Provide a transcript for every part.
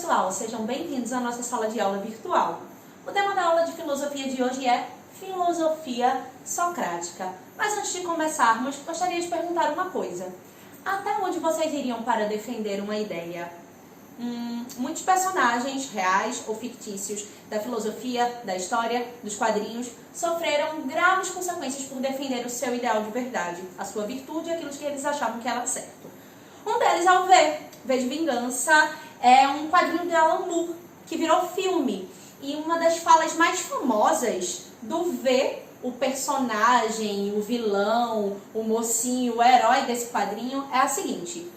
pessoal, sejam bem-vindos à nossa sala de aula virtual. O tema da aula de filosofia de hoje é filosofia socrática. Mas antes de começarmos, gostaria de perguntar uma coisa. Até onde vocês iriam para defender uma ideia? Muitos personagens reais ou fictícios da filosofia, da história, dos quadrinhos sofreram graves consequências por defender o seu ideal de verdade, a sua virtude e aquilo que eles achavam que era certo. Um deles é o V de Vingança, é um quadrinho de Alan Moore que virou filme. E uma das falas mais famosas do V, o personagem, o vilão, o mocinho, o herói desse quadrinho, é a seguinte: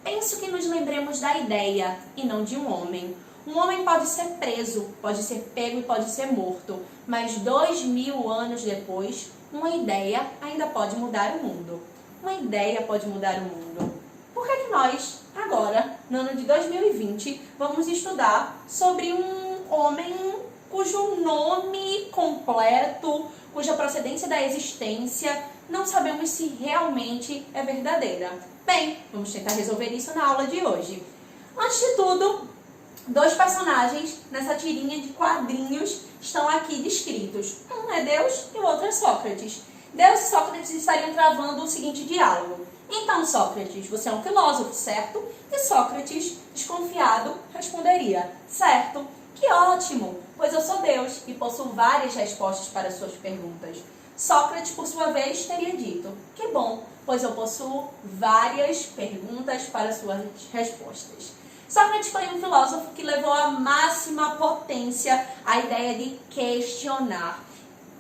penso que nos lembremos da ideia e não de um homem. Um homem pode ser preso, pode ser pego e pode ser morto, mas 2000 anos depois, uma ideia ainda pode mudar o mundo. Uma ideia pode mudar o mundo. Por que nós, agora, no ano de 2020, vamos estudar sobre um homem cujo nome completo, cuja procedência da existência, não sabemos se realmente é verdadeira? Bem, vamos tentar resolver isso na aula de hoje. Antes de tudo, dois personagens nessa tirinha de quadrinhos estão aqui descritos. Um é Deus e o outro é Sócrates. Deus e Sócrates estariam travando o seguinte diálogo. Então, Sócrates, você é um filósofo, certo? E Sócrates, desconfiado, responderia: certo. Que ótimo, pois eu sou Deus e possuo várias respostas para suas perguntas. Sócrates, por sua vez, teria dito: que bom, pois eu possuo várias perguntas para suas respostas. Sócrates foi um filósofo que levou à máxima potência a ideia de questionar,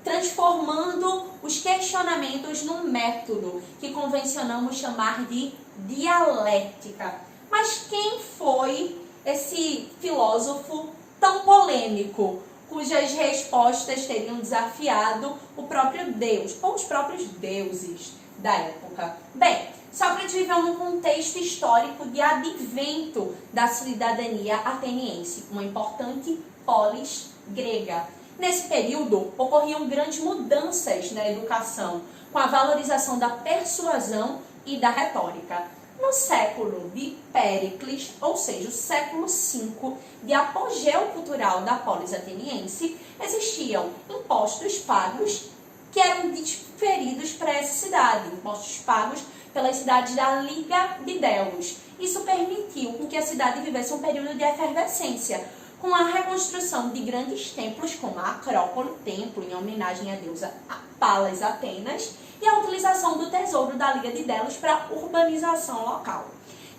transformando os questionamentos num método que convencionamos chamar de dialética. Mas quem foi esse filósofo tão polêmico, cujas respostas teriam desafiado o próprio Deus, ou os próprios deuses da época? Bem, Sócrates viveu num contexto histórico de advento da cidadania ateniense, uma importante polis grega. Nesse período, ocorriam grandes mudanças na educação, com a valorização da persuasão e da retórica. No século de Péricles, ou seja, o século V, de apogeu cultural da polis ateniense, existiam impostos pagos que eram diferidos para essa cidade, impostos pagos pelas cidades da Liga de Delos. Isso permitiu que a cidade vivesse um período de efervescência, com a reconstrução de grandes templos, como a Acrópole, templo em homenagem à deusa Palas Atenas, e a utilização do tesouro da Liga de Delos para a urbanização local.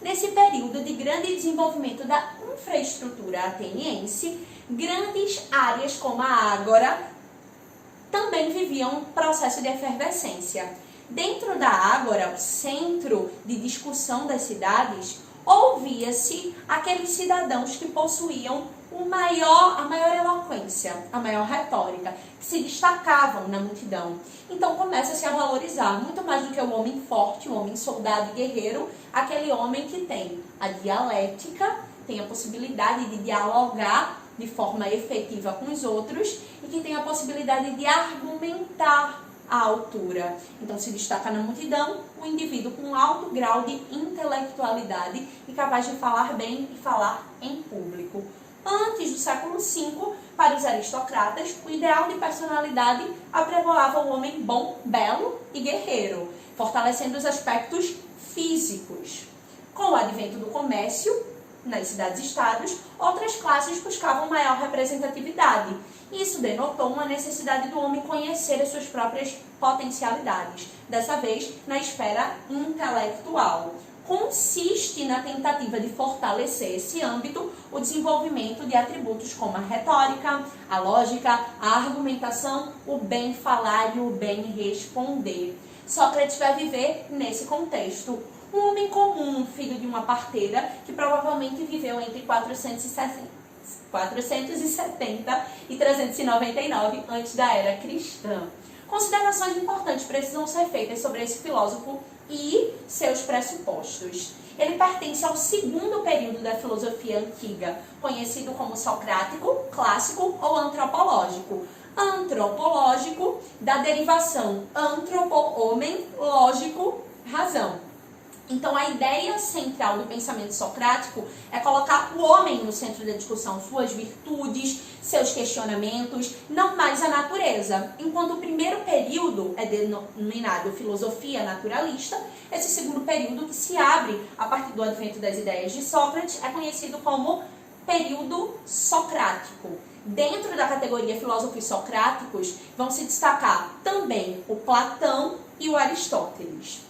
Nesse período de grande desenvolvimento da infraestrutura ateniense, grandes áreas como a Ágora também viviam um processo de efervescência. Dentro da Ágora, o centro de discussão das cidades, ouvia-se aqueles cidadãos que possuíam a maior eloquência, a maior retórica, que se destacavam na multidão. Então começa-se a valorizar, muito mais do que o homem forte, o homem soldado e guerreiro, aquele homem que tem a dialética, tem a possibilidade de dialogar de forma efetiva com os outros e que tem a possibilidade de argumentar à altura. Então se destaca na multidão um indivíduo com um alto grau de intelectualidade e capaz de falar bem e falar em público. Antes do século V, para os aristocratas, o ideal de personalidade apregoava o homem bom, belo e guerreiro, fortalecendo os aspectos físicos. Com o advento do comércio, nas cidades-estados, outras classes buscavam maior representatividade. Isso denotou uma necessidade do homem conhecer as suas próprias potencialidades, dessa vez na esfera intelectual. Consiste na tentativa de fortalecer esse âmbito o desenvolvimento de atributos como a retórica, a lógica, a argumentação, o bem falar e o bem responder. Sócrates vai viver nesse contexto. Um homem comum, filho de uma parteira, que provavelmente viveu entre 470 e 399 antes da era cristã. Considerações importantes precisam ser feitas sobre esse filósofo e seus pressupostos. Ele pertence ao segundo período da filosofia antiga, conhecido como socrático, clássico ou antropológico. Antropológico, da derivação antropo, homem, lógico, razão. Então, a ideia central do pensamento socrático é colocar o homem no centro da discussão, suas virtudes, seus questionamentos, não mais a natureza. Enquanto o primeiro período é denominado filosofia naturalista, esse segundo período, que se abre a partir do advento das ideias de Sócrates, é conhecido como período socrático. Dentro da categoria filósofos socráticos, vão se destacar também o Platão e o Aristóteles.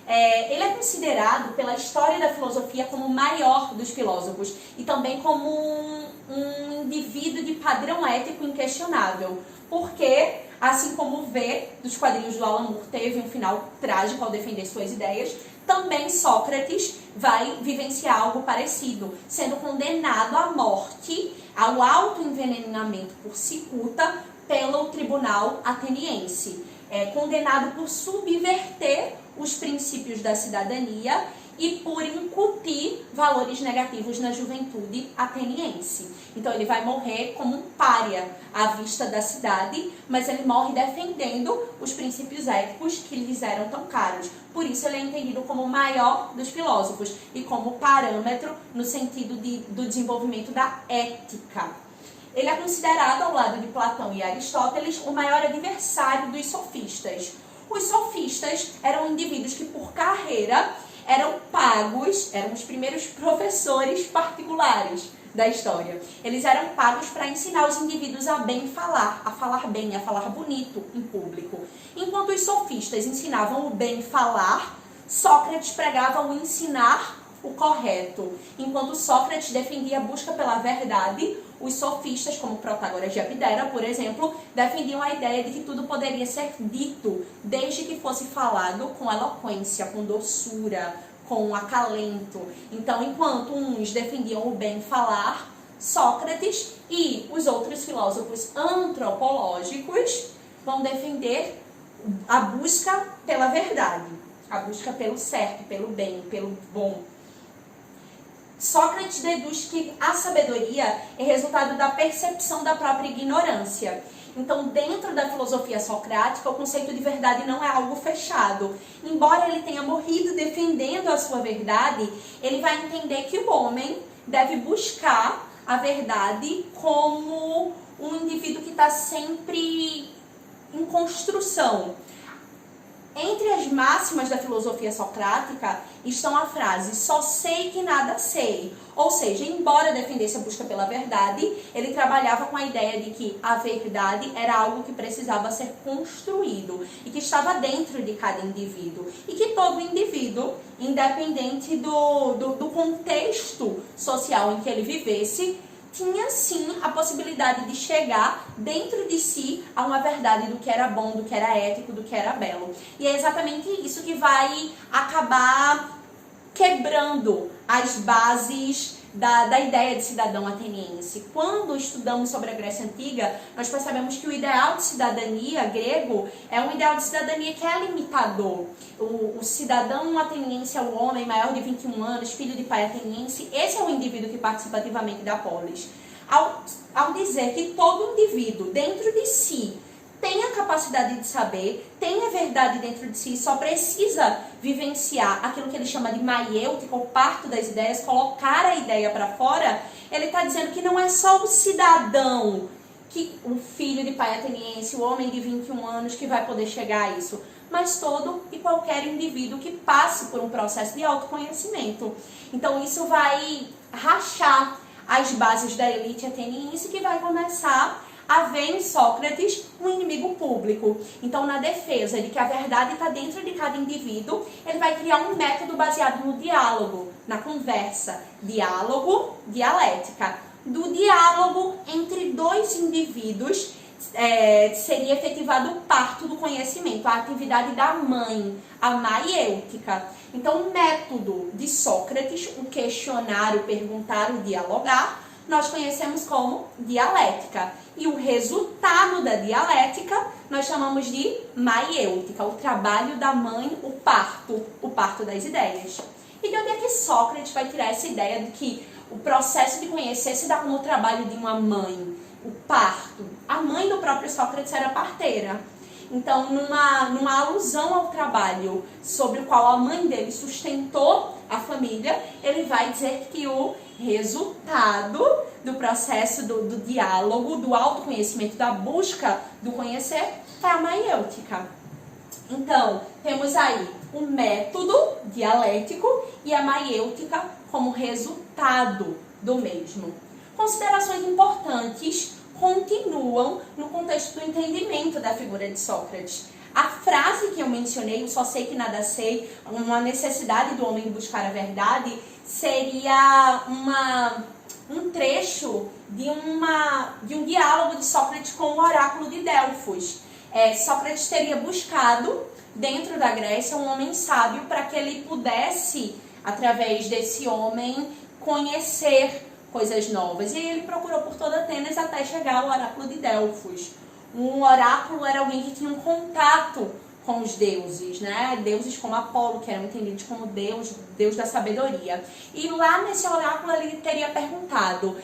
Ele é considerado pela história da filosofia como o maior dos filósofos e também como um indivíduo de padrão ético inquestionável, porque, assim como o V dos quadrinhos do Alan Moore teve um final trágico ao defender suas ideias, também Sócrates vai vivenciar algo parecido, sendo condenado à morte, ao autoenvenenamento por cicuta pelo tribunal ateniense, condenado por subverter os princípios da cidadania e por incutir valores negativos na juventude ateniense. Então ele vai morrer como um pária à vista da cidade, mas ele morre defendendo os princípios éticos que lhes eram tão caros. Por isso ele é entendido como o maior dos filósofos e como parâmetro no sentido do desenvolvimento da ética. Ele é considerado, ao lado de Platão e Aristóteles, o maior adversário dos sofistas. Os sofistas eram indivíduos que, por carreira, eram pagos, eram os primeiros professores particulares da história. Eles eram pagos para ensinar os indivíduos a bem falar, a falar bem, a falar bonito em público. Enquanto os sofistas ensinavam o bem falar, Sócrates pregava o ensinar o correto. Enquanto Sócrates defendia a busca pela verdade, os sofistas, como Protágoras de Abdera, por exemplo, defendiam a ideia de que tudo poderia ser dito, desde que fosse falado com eloquência, com doçura, com acalento. Então, enquanto uns defendiam o bem falar, Sócrates e os outros filósofos antropológicos vão defender a busca pela verdade, a busca pelo certo, pelo bem, pelo bom. Sócrates deduz que a sabedoria é resultado da percepção da própria ignorância. Então, dentro da filosofia socrática, o conceito de verdade não é algo fechado. Embora ele tenha morrido defendendo a sua verdade, ele vai entender que o homem deve buscar a verdade como um indivíduo que está sempre em construção. Entre as máximas da filosofia socrática estão a frase "só sei que nada sei". Ou seja, embora defendesse a busca pela verdade, ele trabalhava com a ideia de que a verdade era algo que precisava ser construído e que estava dentro de cada indivíduo. E que todo indivíduo, independente do contexto social em que ele vivesse, tinha sim a possibilidade de chegar dentro de si a uma verdade do que era bom, do que era ético, do que era belo. E é exatamente isso que vai acabar quebrando as bases da ideia de cidadão ateniense. Quando estudamos sobre a Grécia Antiga, nós percebemos que o ideal de cidadania grego é um ideal de cidadania que é limitador. O cidadão ateniense é o homem maior de 21 anos, filho de pai ateniense. Esse é o indivíduo que participa ativamente da polis. Ao dizer que todo indivíduo dentro de si tem a capacidade de saber, tem a verdade dentro de si, só precisa vivenciar aquilo que ele chama de maiêutica, ou parto das ideias, colocar a ideia para fora, ele está dizendo que não é só o cidadão, o filho de pai ateniense, o homem de 21 anos que vai poder chegar a isso, mas todo e qualquer indivíduo que passe por um processo de autoconhecimento. Então isso vai rachar as bases da elite ateniense, que vai começar a ver em Sócrates um inimigo público. Então, na defesa de que a verdade está dentro de cada indivíduo, ele vai criar um método baseado no diálogo, na conversa. Diálogo, dialética. Do diálogo entre dois indivíduos seria efetivado o parto do conhecimento, a atividade da mãe, a maiêutica. Então, o método de Sócrates, o questionar, o perguntar, o dialogar, nós conhecemos como dialética. E o resultado da dialética nós chamamos de maiêutica, o trabalho da mãe, o parto das ideias. E de onde é que Sócrates vai tirar essa ideia de que o processo de conhecer se dá como o trabalho de uma mãe, o parto? A mãe do próprio Sócrates era parteira. Então, numa alusão ao trabalho sobre o qual a mãe dele sustentou a família, ele vai dizer que o resultado do processo do diálogo, do autoconhecimento, da busca do conhecer, é a maiêutica. Então, temos aí o método dialético e a maiêutica como resultado do mesmo. Considerações importantes continuam no contexto do entendimento da figura de Sócrates. A frase que eu mencionei, o só sei que nada sei, uma necessidade do homem buscar a verdade, seria um trecho de um diálogo de Sócrates com o oráculo de Delfos. Sócrates teria buscado, dentro da Grécia, um homem sábio para que ele pudesse, através desse homem, conhecer coisas novas. E ele procurou por toda Atenas até chegar ao oráculo de Delfos. Um oráculo era alguém que tinha um contato com os deuses, né? Deuses como Apolo, que eram entendidos como Deus da sabedoria. E lá nesse oráculo ele teria perguntado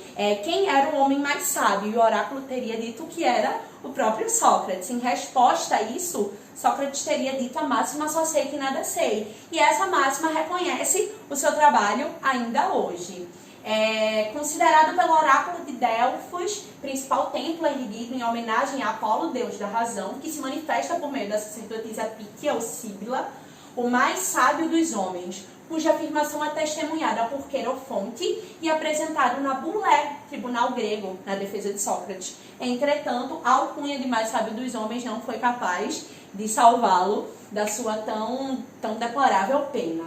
quem era o homem mais sábio, e o oráculo teria dito que era o próprio Sócrates. Em resposta a isso, Sócrates teria dito a máxima só sei que nada sei. E essa máxima reconhece o seu trabalho ainda hoje. Considerado pelo oráculo de Delfos, principal templo erigido em homenagem a Apolo, deus da razão, que se manifesta por meio da sacerdotisa Pítia ou Síbila, o mais sábio dos homens, cuja afirmação é testemunhada por Querofonte e apresentado na Bulé, tribunal grego, na defesa de Sócrates. Entretanto, a alcunha de mais sábio dos homens não foi capaz de salvá-lo da sua tão deplorável pena.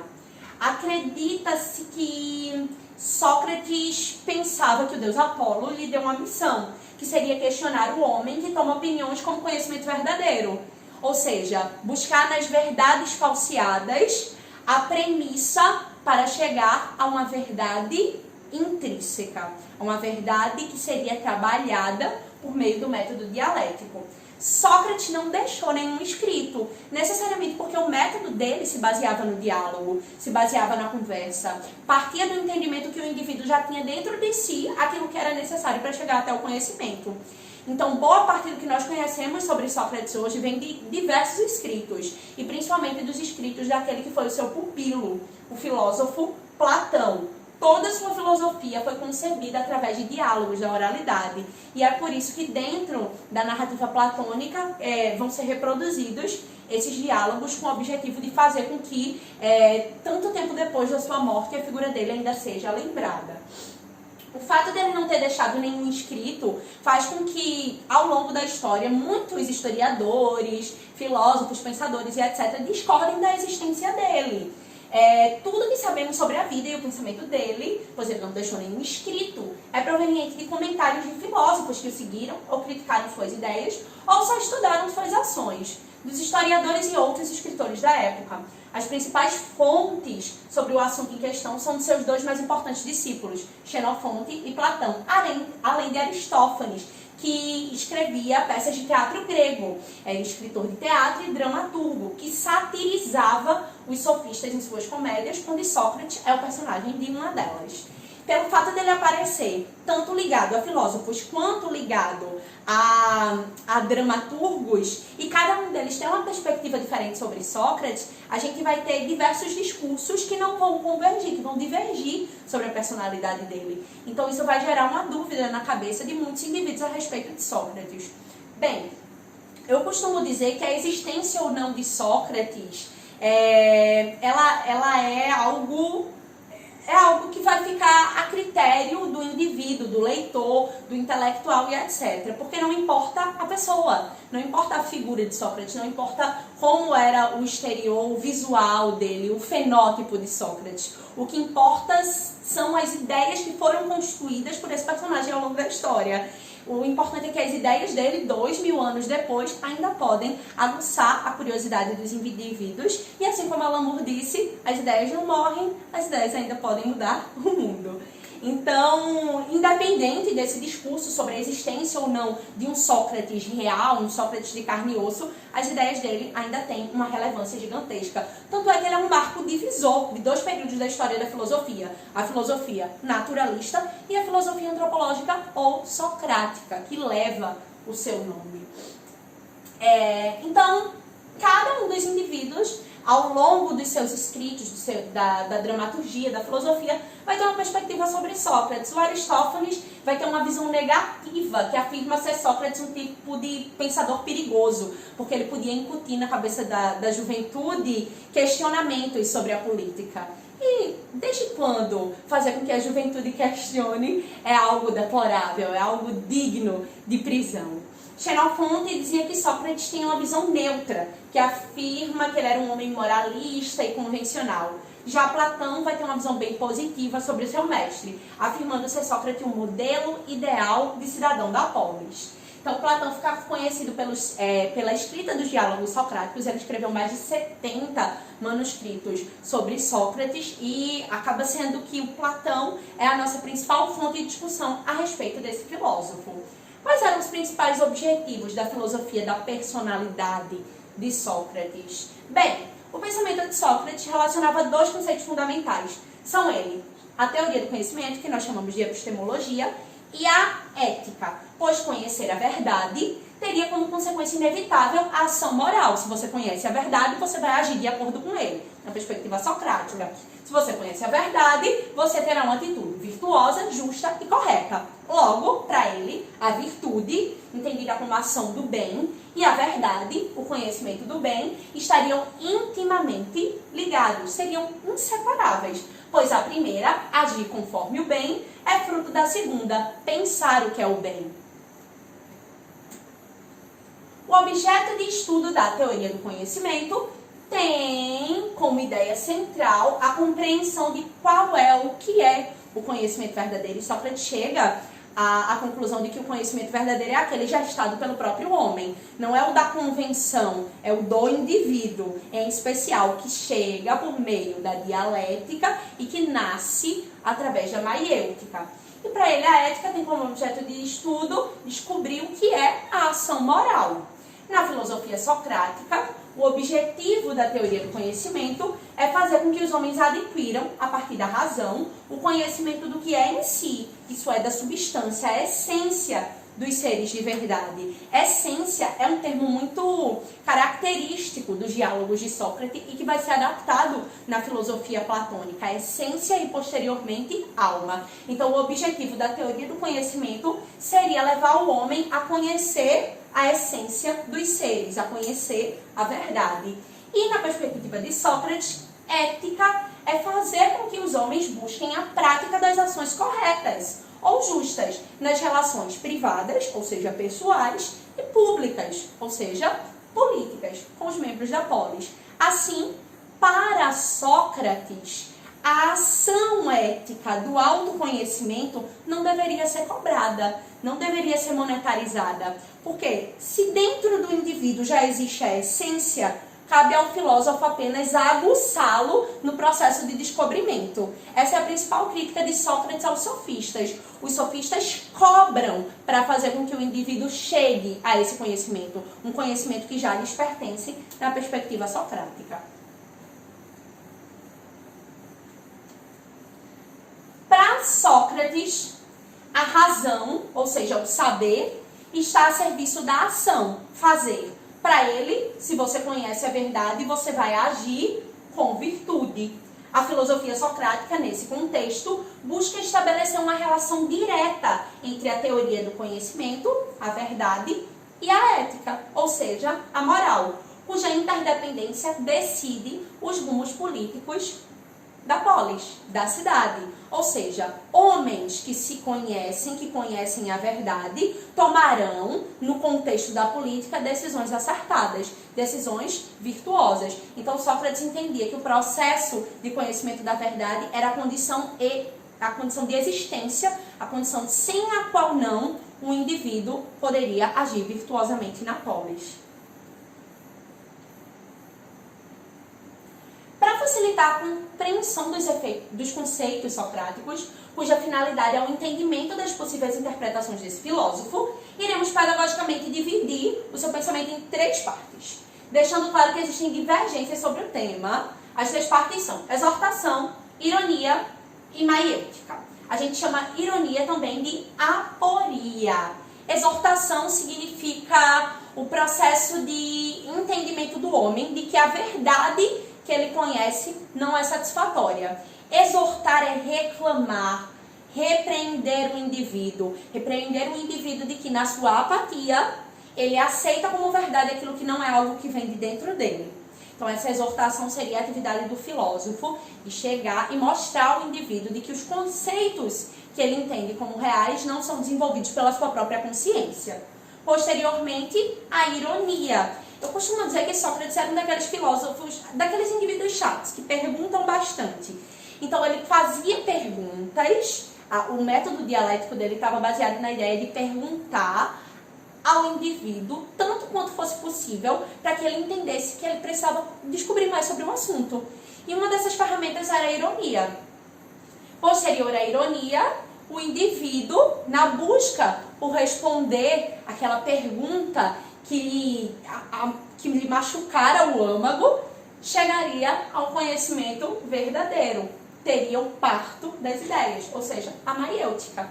Acredita-se que Sócrates pensava que o deus Apolo lhe deu uma missão, que seria questionar o homem que toma opiniões como conhecimento verdadeiro. Ou seja, buscar nas verdades falseadas a premissa para chegar a uma verdade intrínseca, a uma verdade que seria trabalhada por meio do método dialético. Sócrates não deixou nenhum escrito, necessariamente porque o método dele se baseava no diálogo, se baseava na conversa, partia do entendimento que o indivíduo já tinha dentro de si aquilo que era necessário para chegar até o conhecimento. Então, boa parte do que nós conhecemos sobre Sócrates hoje vem de diversos escritos, e principalmente dos escritos daquele que foi o seu pupilo, o filósofo Platão. Toda a sua filosofia foi concebida através de diálogos, da oralidade. E é por isso que dentro da narrativa platônica vão ser reproduzidos esses diálogos com o objetivo de fazer com que, tanto tempo depois da sua morte, a figura dele ainda seja lembrada. O fato dele não ter deixado nenhum escrito faz com que, ao longo da história, muitos historiadores, filósofos, pensadores e etc. discordem da existência dele. Tudo que sabemos sobre a vida e o pensamento dele, pois ele não deixou nenhum escrito, é proveniente de comentários de filósofos que o seguiram ou criticaram suas ideias ou só estudaram suas ações, dos historiadores e outros escritores da época. As principais fontes sobre o assunto em questão são de seus dois mais importantes discípulos, Xenofonte e Platão, além de Aristófanes, que escrevia peças de teatro grego, escritor de teatro e dramaturgo, que satirizava os sofistas em suas comédias, onde Sócrates é o personagem de uma delas. Pelo fato dele aparecer tanto ligado a filósofos quanto ligado a dramaturgos, e cada um deles tem uma perspectiva diferente sobre Sócrates, a gente vai ter diversos discursos que não vão convergir, que vão divergir sobre a personalidade dele. Então isso vai gerar uma dúvida na cabeça de muitos indivíduos a respeito de Sócrates. Bem, eu costumo dizer que a existência ou não de Sócrates, ela é algo que vai ficar a critério do indivíduo, do leitor, do intelectual e etc. Porque não importa a pessoa, não importa a figura de Sócrates, não importa como era o exterior, o visual dele, o fenótipo de Sócrates. O que importa são as ideias que foram construídas por esse personagem ao longo da história. O importante é que as ideias dele, 2000 anos depois, ainda podem aguçar a curiosidade dos indivíduos. E assim como Alan Moore disse, as ideias não morrem, as ideias ainda podem mudar o mundo. Então, independente desse discurso sobre a existência ou não de um Sócrates real, um Sócrates de carne e osso, as ideias dele ainda têm uma relevância gigantesca. Tanto é que ele é um marco divisor de dois períodos da história da filosofia. A filosofia naturalista e a filosofia antropológica ou socrática, que leva o seu nome. Então, cada um dos indivíduos, ao longo dos seus escritos, da dramaturgia, da filosofia, vai ter uma perspectiva sobre Sócrates. O Aristófanes vai ter uma visão negativa, que afirma ser Sócrates um tipo de pensador perigoso, porque ele podia incutir na cabeça da juventude questionamentos sobre a política. E desde quando fazer com que a juventude questione é algo deplorável, é algo digno de prisão? Xenofonte dizia que Sócrates tinha uma visão neutra, que afirma que ele era um homem moralista e convencional. Já Platão vai ter uma visão bem positiva sobre o seu mestre, afirmando ser Sócrates um modelo ideal de cidadão da polis. Então, Platão fica conhecido pela escrita dos diálogos socráticos. Ele escreveu mais de 70 manuscritos sobre Sócrates e acaba sendo que o Platão é a nossa principal fonte de discussão a respeito desse filósofo. Quais eram os principais objetivos da filosofia da personalidade de Sócrates? Bem, o pensamento de Sócrates relacionava dois conceitos fundamentais. São eles a teoria do conhecimento, que nós chamamos de epistemologia, e a ética, pois conhecer a verdade teria como consequência inevitável a ação moral. Se você conhece a verdade, você vai agir de acordo com ele, na perspectiva socrática. Se você conhece a verdade, você terá uma atitude virtuosa, justa e correta. Logo, para ele, a virtude, entendida como a ação do bem, e a verdade, o conhecimento do bem, estariam intimamente ligados, seriam inseparáveis, pois a primeira, agir conforme o bem, é fruto da segunda, pensar o que é o bem. O objeto de estudo da teoria do conhecimento tem como ideia central a compreensão de qual é o que é o conhecimento verdadeiro. E Sócrates chega à conclusão de que o conhecimento verdadeiro é aquele gestado pelo próprio homem. Não é o da convenção, é o do indivíduo, em especial, que chega por meio da dialética e que nasce através da maiêutica. E para ele a ética tem como objeto de estudo descobrir o que é a ação moral. Na filosofia socrática, o objetivo da teoria do conhecimento é fazer com que os homens adquiram, a partir da razão, o conhecimento do que é em si, isso é, da substância, a essência dos seres de verdade. Essência é um termo muito característico dos diálogos de Sócrates e que vai ser adaptado na filosofia platônica. Essência e, posteriormente, alma. Então, o objetivo da teoria do conhecimento seria levar o homem a conhecer a essência dos seres, a conhecer a verdade. E, na perspectiva de Sócrates, ética é fazer com que os homens busquem a prática das ações corretas ou justas nas relações privadas, ou seja, pessoais, e públicas, ou seja, políticas, com os membros da polis. Assim, para Sócrates, a ação ética do autoconhecimento não deveria ser cobrada, não deveria ser monetarizada. Porque se dentro do indivíduo já existe a essência, cabe ao filósofo apenas aguçá-lo no processo de descobrimento. Essa é a principal crítica de Sócrates aos sofistas. Os sofistas cobram para fazer com que o indivíduo chegue a esse conhecimento, um conhecimento que já lhes pertence na perspectiva socrática. Para Sócrates, a razão, ou seja, o saber, está a serviço da ação, fazer. Para ele, se você conhece a verdade, você vai agir com virtude. A filosofia socrática, nesse contexto, busca estabelecer uma relação direta entre a teoria do conhecimento, a verdade, e a ética, ou seja, a moral, cuja interdependência decide os rumos políticos da polis, da cidade. Ou seja, homens que se conhecem, que conhecem a verdade, tomarão, no contexto da política, decisões acertadas, decisões virtuosas. Então, Sócrates entendia que o processo de conhecimento da verdade era a condição de existência, a condição sem a qual não o indivíduo poderia agir virtuosamente na polis. Para facilitar a compreensão dos conceitos socráticos, cuja finalidade é o entendimento das possíveis interpretações desse filósofo, iremos pedagogicamente dividir o seu pensamento em 3 partes, deixando claro que existem divergências sobre o tema. As 3 partes são exortação, ironia e maiêutica. A gente chama ironia também de aporia. Exortação significa o processo de entendimento do homem de que a verdade que ele conhece não é satisfatória. Exortar é reclamar, repreender o indivíduo de que na sua apatia ele aceita como verdade aquilo que não é algo que vem de dentro dele. Então essa exortação seria a atividade do filósofo de chegar e mostrar ao indivíduo de que os conceitos que ele entende como reais não são desenvolvidos pela sua própria consciência. Posteriormente, a ironia. Eu costumo dizer que Sócrates era um daqueles filósofos, daqueles indivíduos chatos, que perguntam bastante. Então ele fazia perguntas, o método dialético dele estava baseado na ideia de perguntar ao indivíduo, tanto quanto fosse possível, para que ele entendesse que ele precisava descobrir mais sobre um assunto. E uma dessas ferramentas era a ironia. Posterior à ironia, o indivíduo, na busca por responder aquela pergunta que lhe machucara o âmago, chegaria ao conhecimento verdadeiro. Teria o parto das ideias, ou seja, a maiêutica.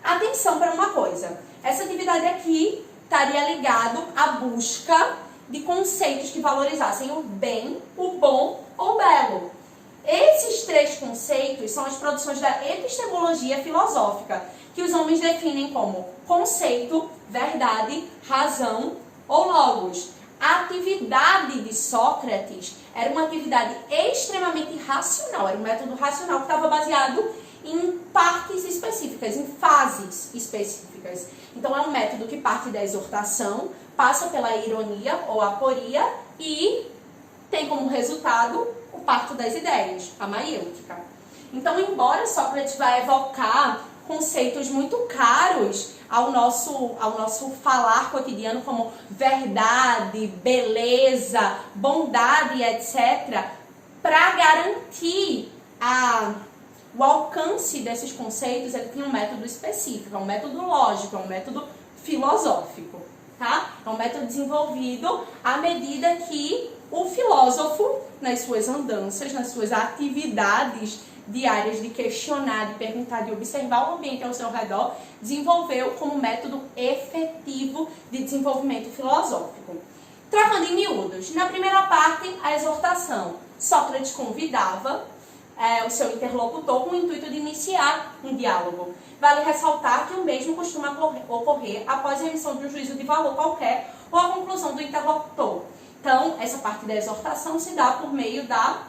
Atenção para uma coisa, essa atividade aqui estaria ligado à busca de conceitos que valorizassem o bem, o bom ou o belo. Esses três conceitos são as produções da epistemologia filosófica, que os homens definem como conceito, verdade, razão ou logos. A atividade de Sócrates era uma atividade extremamente racional, era um método racional que estava baseado em partes específicas, em fases específicas. Então é um método que parte da exortação, passa pela ironia ou aporia e tem como resultado o parto das ideias, a maiêutica. Então, embora Sócrates vai evocar conceitos muito caros ao nosso falar cotidiano, como verdade, beleza, bondade, etc., para garantir o alcance desses conceitos, ele tem um método específico, é um método lógico, é um método filosófico, tá? É um método desenvolvido à medida que o filósofo, nas suas andanças, nas suas atividades diárias de questionar, de perguntar, de observar o ambiente ao seu redor, desenvolveu como método efetivo de desenvolvimento filosófico. Trocando em miúdos, na primeira parte, a exortação. Sócrates convidava o seu interlocutor com o intuito de iniciar um diálogo. Vale ressaltar que o mesmo costuma ocorrer após a emissão de um juízo de valor qualquer ou a conclusão do interlocutor. Então, essa parte da exortação se dá por meio da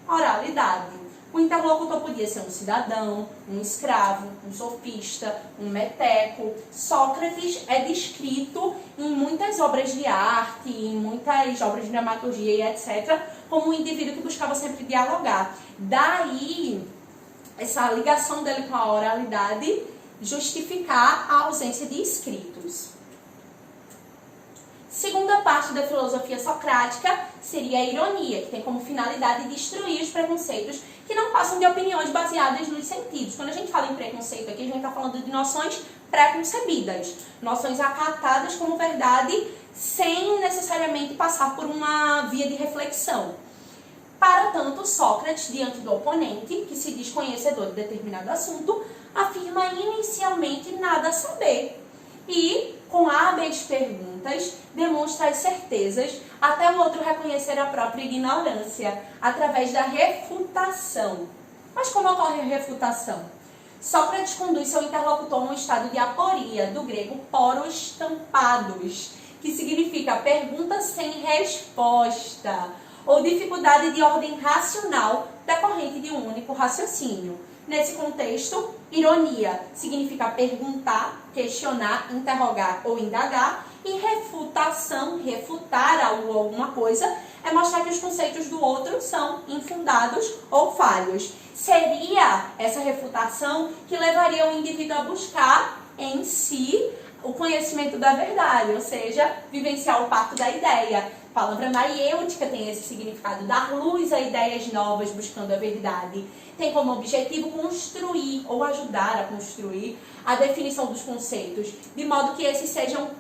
oralidade. O interlocutor podia ser um cidadão, um escravo, um sofista, um meteco. Sócrates é descrito em muitas obras de arte, em muitas obras de dramaturgia e etc., como um indivíduo que buscava sempre dialogar. Daí, essa ligação dele com a oralidade justificar a ausência de escritos. Segunda parte da filosofia socrática seria a ironia, que tem como finalidade destruir os preconceitos que não passam de opiniões baseadas nos sentidos. Quando a gente fala em preconceito aqui, a gente está falando de noções preconcebidas, noções acatadas como verdade sem necessariamente passar por uma via de reflexão. Para tanto, Sócrates, diante do oponente, que se diz conhecedor de determinado assunto, afirma inicialmente nada saber e, com hábeis perguntas, demonstra as certezas até o outro reconhecer a própria ignorância, através da refutação. Mas como ocorre a refutação? Sócrates conduz seu interlocutor num estado de aporia, do grego poros tampados, que significa pergunta sem resposta, ou dificuldade de ordem racional decorrente de um único raciocínio. Nesse contexto, ironia significa perguntar, questionar, interrogar ou indagar, e refutação, refutar algo ou alguma coisa, é mostrar que os conceitos do outro são infundados ou falhos. Seria essa refutação que levaria o indivíduo a buscar em si o conhecimento da verdade, ou seja, vivenciar o parto da ideia. A palavra maiêutica tem esse significado, dar luz a ideias novas buscando a verdade. Tem como objetivo construir ou ajudar a construir a definição dos conceitos, de modo que esses sejam